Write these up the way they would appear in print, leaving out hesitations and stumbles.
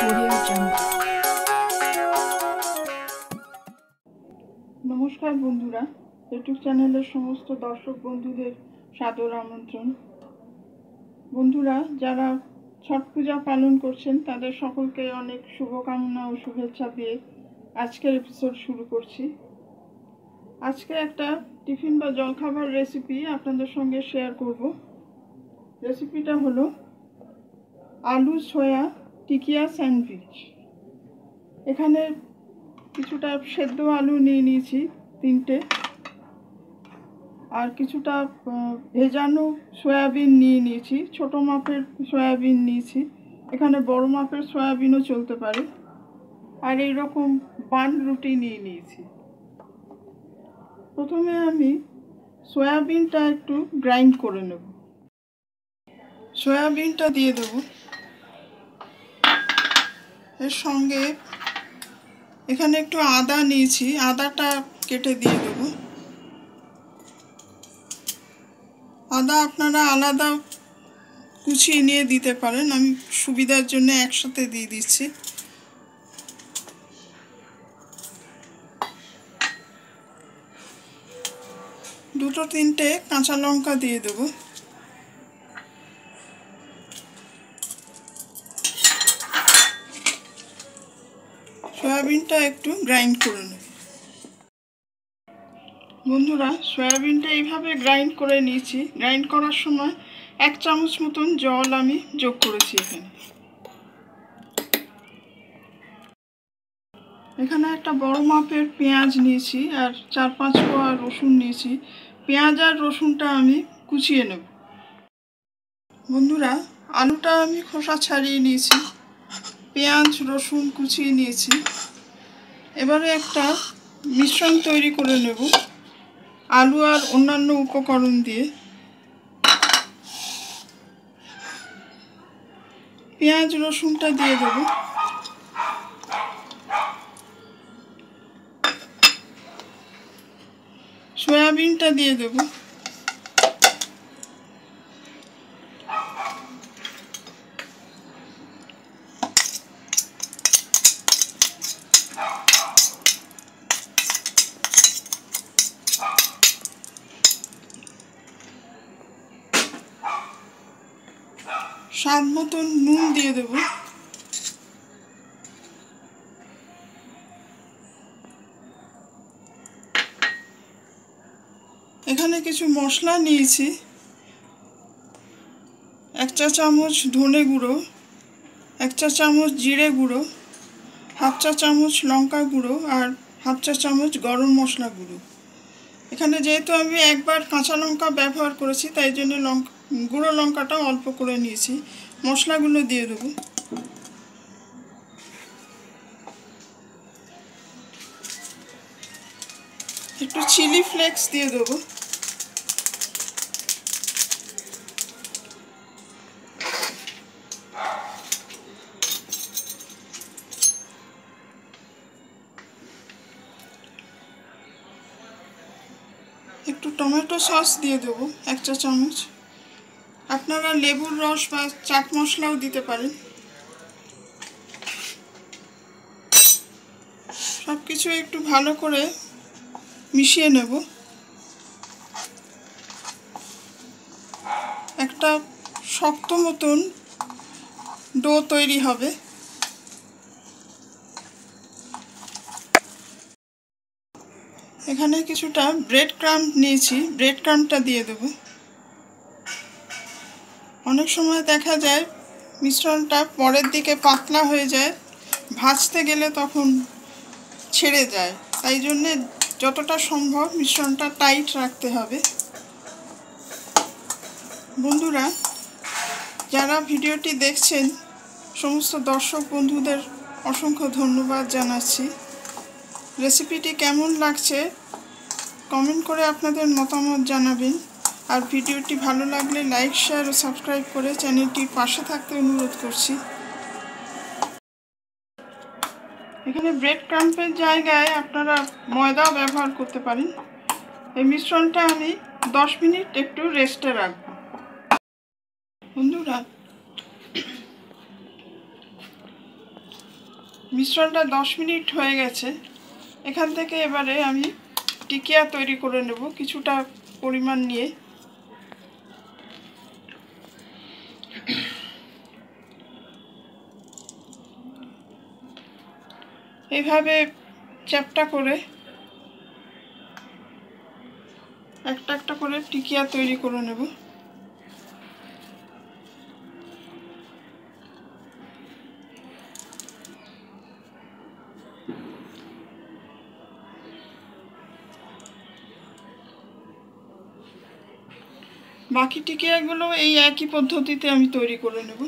Audio Jungle. নমস্কার বন্ধুরা, YouTube চ্যানেলের সমস্ত দর্শক বন্ধুদের সাদর আমন্ত্রণ। বন্ধুরা, যারা ছট পূজা পালন করছেন তাদের সকলকে অনেক শুভকামনা ও শুভেচ্ছা দিয়ে আজকের এপিসোড শুরু করছি। আজকে একটা টিফিন বা জলখাবার রেসিপি আপনাদের সঙ্গে শেয়ার করব। রেসিপিটা হলো আলু সয়া টিকিয়া স্যান্ডউইচ। এখানে কিছুটা সেদ্ধ আলু নিয়ে নিয়েছি 3টে, আর কিছুটা ভেজানো সয়াবিন নিয়ে নিয়েছি। ছোটো মাপের সয়াবিন নিয়েছি, এখানে বড় মাপের সয়াবিনও চলতে পারে। আর এইরকম বান রুটি নিয়ে নিয়েছি। প্রথমে আমি সয়াবিনটা একটু গ্রাইন্ড করে নেব। সয়াবিনটা দিয়ে দেব, এর সঙ্গে এখানে একটু আদা নিয়েছি, আদাটা কেটে দিয়ে দেবো। আদা আপনারা আলাদা কুচিয়ে নিয়ে দিতে পারেন, আমি সুবিধার জন্য একসাথে দিয়ে দিচ্ছি। দুটো তিনটে কাঁচা লঙ্কা দিয়ে দেবো। সয়াবিনটা একটু গ্রাইন্ড করে নেব। বন্ধুরা, সয়াবিনটা এইভাবে গ্রাইন্ড করে নিয়েছি। গ্রাইন্ড করার সময় 1 চামচ মতন জল আমি যোগ করেছি। এখানে একটা বড় মাপের পেঁয়াজ নিয়েছি আর 4-5 কোয়া রসুন নিয়েছি। পেঁয়াজ আর রসুনটা আমি কুচিয়ে নেব। বন্ধুরা, আলুটা আমি খোসা ছাড়িয়ে নিয়েছি, পেঁয়াজ রসুন কুচিয়ে নিয়েছি। এবারে একটা মিশ্রণ তৈরি করে নেব আলু আর অন্যান্য উপকরণ দিয়ে। পেঁয়াজ রসুনটা দিয়ে দেব, সয়াবিনটা দিয়ে দেব, স্বাদ মতন নুন দিয়ে দেব। এখানে কিছু মশলা নিয়েছি, 1 চা চামচ ধনে গুঁড়ো, 1 চা চামচ জিরে গুঁড়ো, 1/2 চা চামচ লঙ্কা গুঁড়ো আর 1/2 চা চামচ গরম মশলা গুঁড়ো। এখানে যেহেতু আমি একবার কাঁচা লঙ্কা ব্যবহার করেছি, তাই জন্য গুঁড়ো লঙ্কাটা অল্প করে নিয়েছি। মশলাগুলো দিয়ে দেবো। একটু চিলি ফ্লেক্স দিয়ে দেবো। একটু টমেটো সস দিয়ে দেবো 1 চা চামচ। আপনারা লেবুর রস বা চাট মশলাও দিতে পারেন। সব কিছু একটু ভালো করে মিশিয়ে নেব। একটা শক্ত মতন ডো তৈরি হবে। এখানে কিছুটা ব্রেড ক্রাম্ব নিয়েছি, ব্রেড ক্রাম্বটা দিয়ে দেব। অনেক সময় দেখা যায় মিশ্রণটা পরের দিকে পাতলা হয়ে যায়, ভাজতে গেলে তখন ছেড়ে যায়, তাই জন্যে যতটা সম্ভব মিশ্রণটা টাইট রাখতে হবে। বন্ধুরা, যারা ভিডিওটি দেখছেন সমস্ত দর্শক বন্ধুদের অসংখ্য ধন্যবাদ জানাচ্ছি। রেসিপিটি কেমন লাগছে কমেন্ট করে আপনাদের মতামত জানাবেন। আর ভিডিওটি ভালো লাগলে লাইক শেয়ার ও সাবস্ক্রাইব করে চ্যানেলটির পাশে থাকতে অনুরোধ করছি। এখানে ব্রেড ক্রাম্বের জায়গায় আপনারা ময়দাও ব্যবহার করতে পারেন। এই মিশ্রণটা আমি 10 মিনিট একটু রেস্টে রাখব। বন্ধুরা, মিশ্রণটা 10 মিনিট হয়ে গেছে। এখান থেকে এবারে আমি টিকিয়া তৈরি করে নেব কিছুটা পরিমাণ নিয়ে। এইভাবে চ্যাপ্টা করে একটা একটা করে টিকিয়া তৈরি করে নেব। বাকি টিকিয়াগুলো এই একই পদ্ধতিতে আমি তৈরি করে নেব।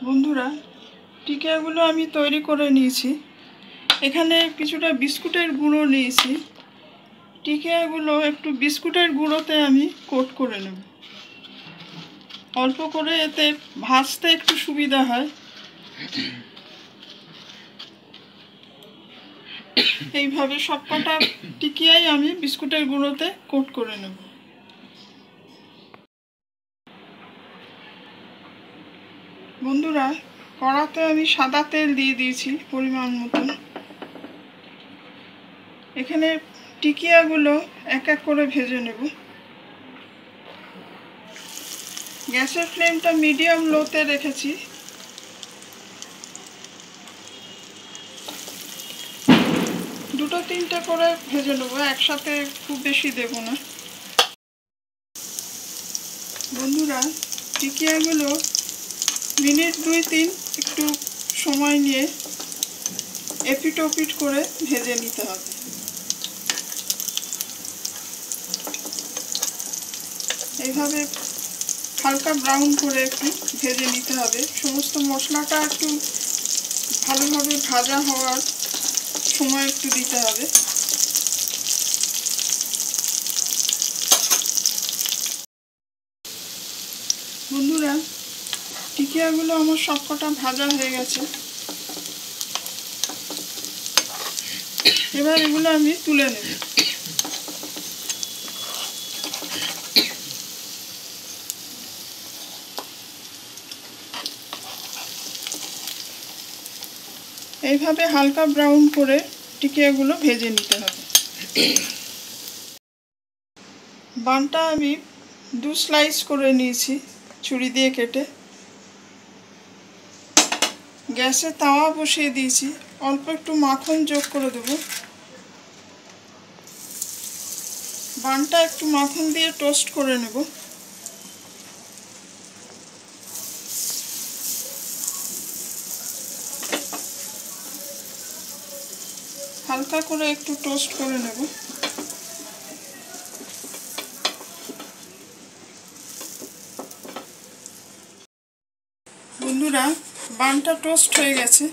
বন্ধুরা, টিকিয়াগুলো আমি তৈরি করে নিয়েছি। এখানে কিছুটা বিস্কুটের গুঁড়ো নিয়েছি। টিকিয়াগুলো একটু বিস্কুটের গুঁড়োতে আমি কোট করে নেব, অল্প করে, এতে ভাজতে একটু সুবিধা হয়। এইভাবে সবকটা টিকিয়াই আমি বিস্কুটের গুঁড়োতে কোট করে নেব। বন্ধুরা, কড়াতে আমি সাদা তেল দিয়ে দিয়েছি পরিমাণ মতন। এখানে টিকিয়াগুলো এক এক করে ভেজে নেব। গ্যাসের ফ্লেমটা মিডিয়াম লোতে রেখেছি। দুটো তিনটে করে ভেজে নেবো, একসাথে খুব বেশি দেব না। বন্ধুরা, টিকিয়াগুলো মিনিট 2-3 একটু সময় নিয়ে এপিট ওপিট করে ভেজে নিতে হবে। এইভাবে হালকা ব্রাউন করে একটু ভেজে নিতে হবে। সমস্ত মশলাটা একটু ভালোভাবে ভাজা হওয়ার সময় একটু দিতে হবে। বন্ধুরা, টিকিয়াগুলো আমার সবকটা ভাজা হয়ে গেছে। এবার এগুলো আমি তুলে নেব। এইভাবে হালকা ব্রাউন করে টিকিয়াগুলো ভেজে নিতে হবে। বানটা আমি 2 স্লাইস করে নিয়েছি ছুরি দিয়ে কেটে। গ্যাসে তাওয়া বসিয়ে দিয়েছি, অল্প একটু মাখন যোগ করে দেব। বানটা একটু মাখন দিয়ে টোস্ট করে নেব। হালকা করে একটু টোস্ট করে নেব। বন্ধুরা, বানটা টোস্ট হয়ে গেছে।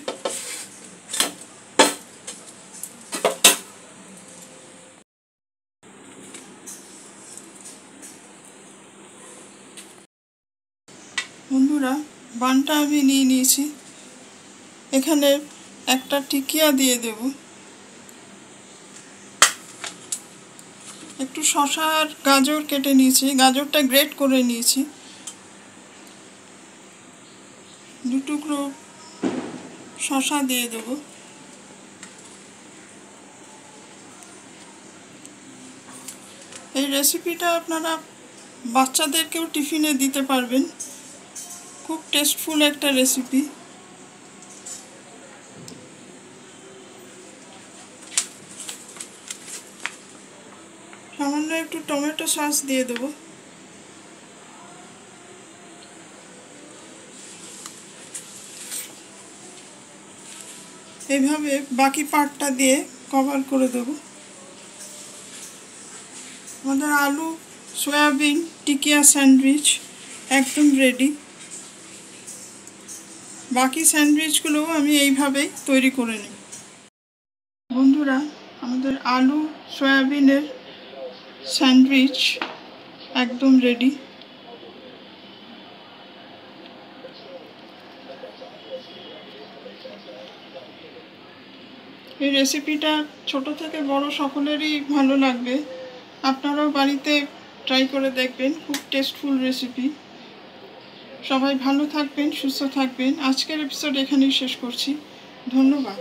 বন্ধুরা, বানটা আমি নিয়ে নিয়েছি। এখানে একটা টিকিয়া দিয়ে দেব। একটু শসা আর গাজর কেটে নিয়েছি, গাজরটা গ্রেট করে নিয়েছি। 2 টুকরো শসা দিয়ে দেব। এই রেসিপিটা আপনারা বাচ্চাদেরকেও টিফিনে দিতে পারবেন। খুব টেস্টফুল একটা রেসিপি। সামান্য একটু টমেটো সস দিয়ে দেব। এইভাবে বাকি পার্টটা দিয়ে কভার করে দেব। আমাদের আলু সয়াবিন টিকিয়া স্যান্ডউইচ একদম রেডি। বাকি স্যান্ডউইচগুলো আমি এইভাবেই তৈরি করে নিই। বন্ধুরা, আমাদের আলু সয়াবিনের স্যান্ডউইচ একদম রেডি। এই রেসিপিটা ছোট থেকে বড় সকলেরই ভালো লাগবে। আপনারাও বাড়িতে ট্রাই করে দেখবেন, খুব টেস্টফুল রেসিপি। সবাই ভালো থাকবেন, সুস্থ থাকবেন। আজকের এপিসোড এখানেই শেষ করছি। ধন্যবাদ।